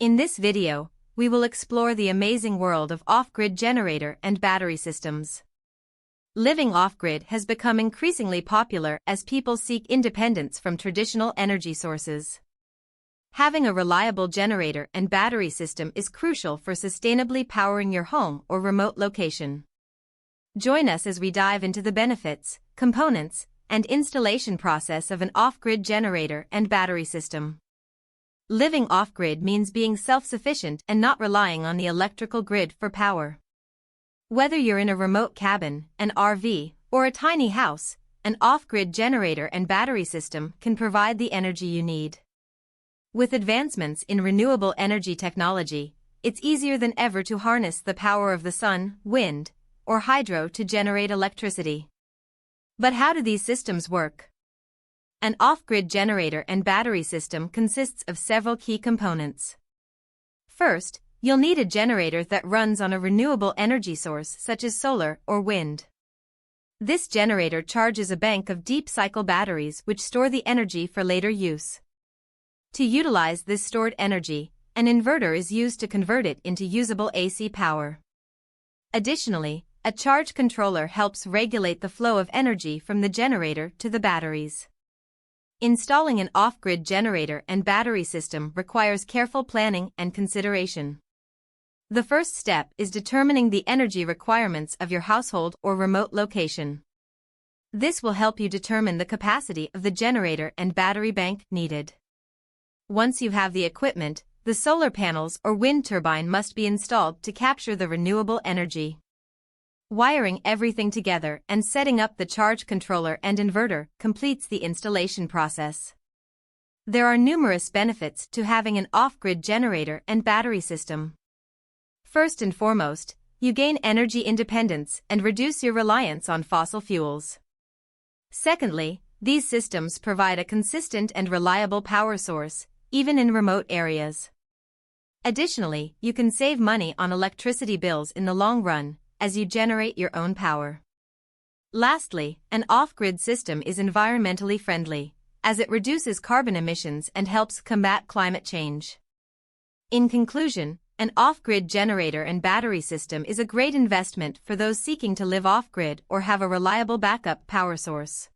In this video, we will explore the amazing world of off-grid generator and battery systems. Living off-grid has become increasingly popular as people seek independence from traditional energy sources. Having a reliable generator and battery system is crucial for sustainably powering your home or remote location. Join us as we dive into the benefits, components, and installation process of an off-grid generator and battery system. Living off-grid means being self-sufficient and not relying on the electrical grid for power. Whether you're in a remote cabin, an RV, or a tiny house, an off-grid generator and battery system can provide the energy you need. With advancements in renewable energy technology, it's easier than ever to harness the power of the sun, wind, or hydro to generate electricity. But how do these systems work? An off-grid generator and battery system consists of several key components. First, you'll need a generator that runs on a renewable energy source such as solar or wind. This generator charges a bank of deep-cycle batteries which store the energy for later use. To utilize this stored energy, an inverter is used to convert it into usable AC power. Additionally, a charge controller helps regulate the flow of energy from the generator to the batteries. Installing an off-grid generator and battery system requires careful planning and consideration. The first step is determining the energy requirements of your household or remote location. This will help you determine the capacity of the generator and battery bank needed. Once you have the equipment, the solar panels or wind turbine must be installed to capture the renewable energy. Wiring everything together and setting up the charge controller and inverter completes the installation process. There are numerous benefits to having an off-grid generator and battery system. First and foremost, you gain energy independence and reduce your reliance on fossil fuels. Secondly, these systems provide a consistent and reliable power source, even in remote areas. Additionally, you can save money on electricity bills in the long run, as you generate your own power. Lastly, an off-grid system is environmentally friendly, as it reduces carbon emissions and helps combat climate change. In conclusion, an off-grid generator and battery system is a great investment for those seeking to live off-grid or have a reliable backup power source.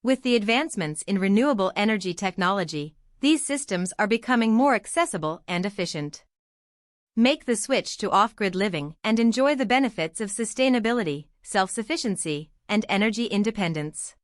With the advancements in renewable energy technology, these systems are becoming more accessible and efficient. Make the switch to off-grid living and enjoy the benefits of sustainability, self-sufficiency, and energy independence.